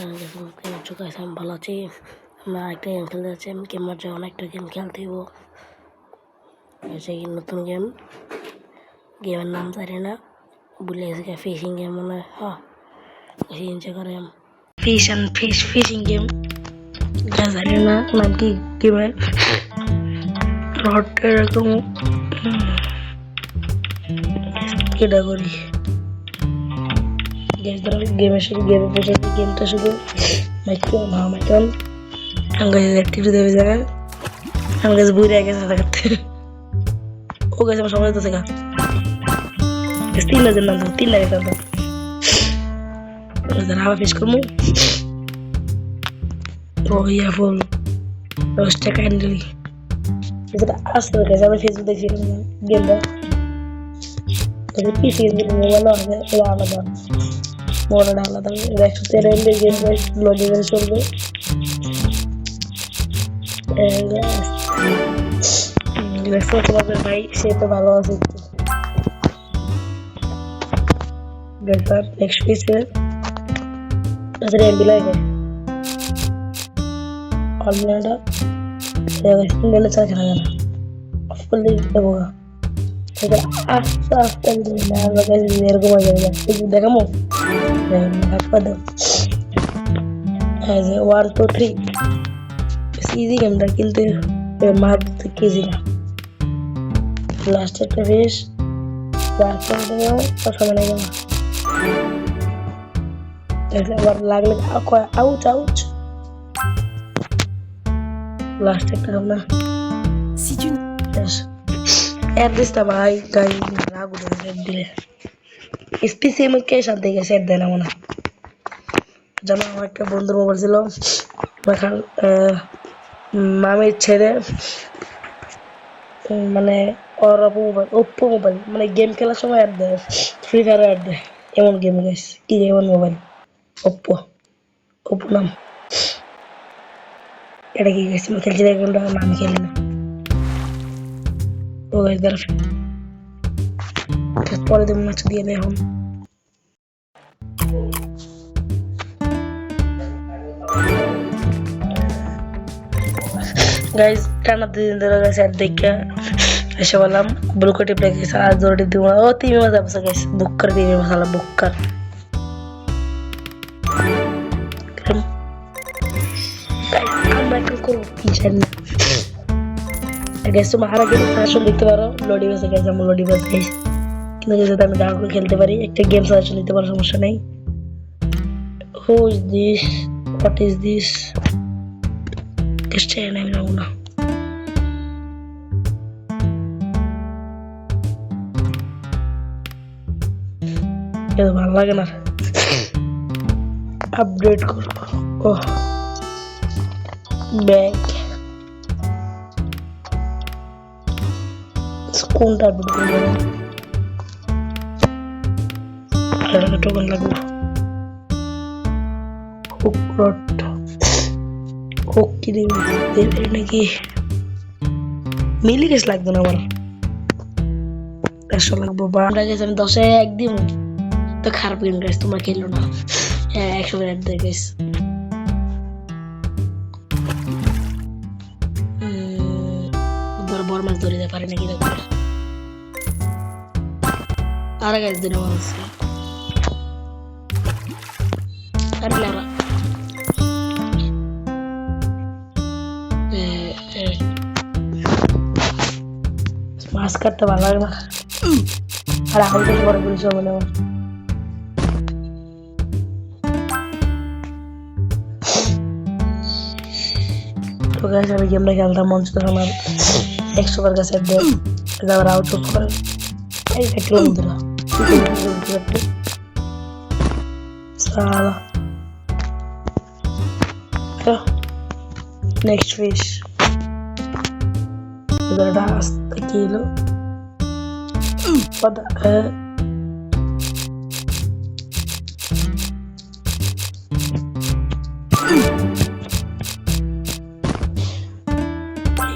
আমি ভালো আছি। আমরা একটা গেম খেলতে যাচ্ছি। আমি গেমার যখন একটা গেম খেলতে হইব, সেই নতুন গেমের নাম জানি না, ভুলে গেছি। ফিশিং গেম মনে হয়। হ্যাঁ, এনজয় করে ফিশ অ্যান্ড ফিশিং গেম। জানি না নাম কি গেমের। রড এরকম কেটা করি গেমের সাথে গেমে বসে গেমটা শুধু মাইক্রোন অ্যাক্টিভিটি দেবে জায়গায় আমার কাছে বুড়ে গেছে থাকতে ও গেছে আমার সময় তো শেখা 3,000 নাম 3 লাগে তারপর হাওয়া ফিস করবো ও ইয়া ফুল 10 টাকা হ্যান্ডেলি এটা আসতে গেছে। আমি ফেসবুক দেখছিলাম গেমটা পিসি মোবাইল আছে ওরা আলাদা মোড়াটা আলাদা 113 এমবি গেম লোডিং চলবে। তোমাদের ভাই সে তো ভালো আছে নেক্সট পিসে এমবি লাগে অনলাইনটা সিঙ্গেলে চালাতে লাগে না অফ করলে দেবো আস্তে আস্তে এরকম হয়ে যাবে দেখামো ওয়ার তো 3 ইজি গেমটা কিন্তু মার কেজি না লাস্ট একটা বেশ সময় লাগে না আবার লাগলে আউচ আউচ লাস্ট একটা না অ্যাড্রেসটা ভাই গাই লাগু দিলে স্পিসি কে শান্তি গেছে দেয় না মনে জানো আমার একটা বন্ধুর মোবাইল ছিল মামির ছেড়ে মানে ওর ওপ্পো মোবাইল মানে গেম খেলার সময় অ্যাড দেয় ফ্রি ফায়ার অ্যাড দেয় এমন গেম গাইস কি এমন মোবাইল ওপ্পো নাম এটা কি গাইস আমি খেলছি গেমটা নাম খেলি না ও গাইস পরে তুমি ম্যাচ দিয়ে দেয় এখন গাইস টানা 2 দিন ধরে গাইস অ্যাড দেখে এসে বললাম ব্লুকো টিপ রেখে आज जोड़ी দিব ও তিমি মজা বসে গাইস বুক করে দিবে মশলা বুক কর আমরা কি করব কি জানি গাইস তোমার আগে সাজেশন দেখতে পারো লোডি বসে গাইস আমি লোডি বসে গাইস কিন্তু যদি আমি ডাউনলোড খেলতে পারি একটা গেম সাজেশন দিতে পারো সমস্যা নাই who is this what is this Este no es uno. ये तो भाला के ना अपडेट करो ओह बैग स्कूल टा अपडेट करो अलग टोकन लगो हुक रॉट ওকে দেবে নাকি মিলি গেছ লাগবে না আমার 100 লাগবে বা আমরা গেছি আমি 10 1 দিব তো খারাপ গেম গাইস তোমরা খেলো না 100 রেট দেয় গাইস বড় মাছ ধরে দিতে পারে নাকি দেখো আর গাইস দিন আছে আর লারা মাছ কাটতে ভালো লাগে না আর এখন থেকে বড় পুলিশ হবে না তো গাইস আমি গেমটা খেলতাম মঞ্চ তো আমার 100 বার কাছে দেয় এটা আবার আউট অফ করে এই দেখলো বন্ধুরা সালা next fish Guarda hasta kilo. Pada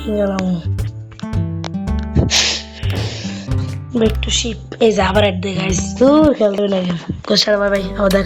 Ingalang back to sheep. Is our at the guys. So, bye bye. Go share bye bye. How that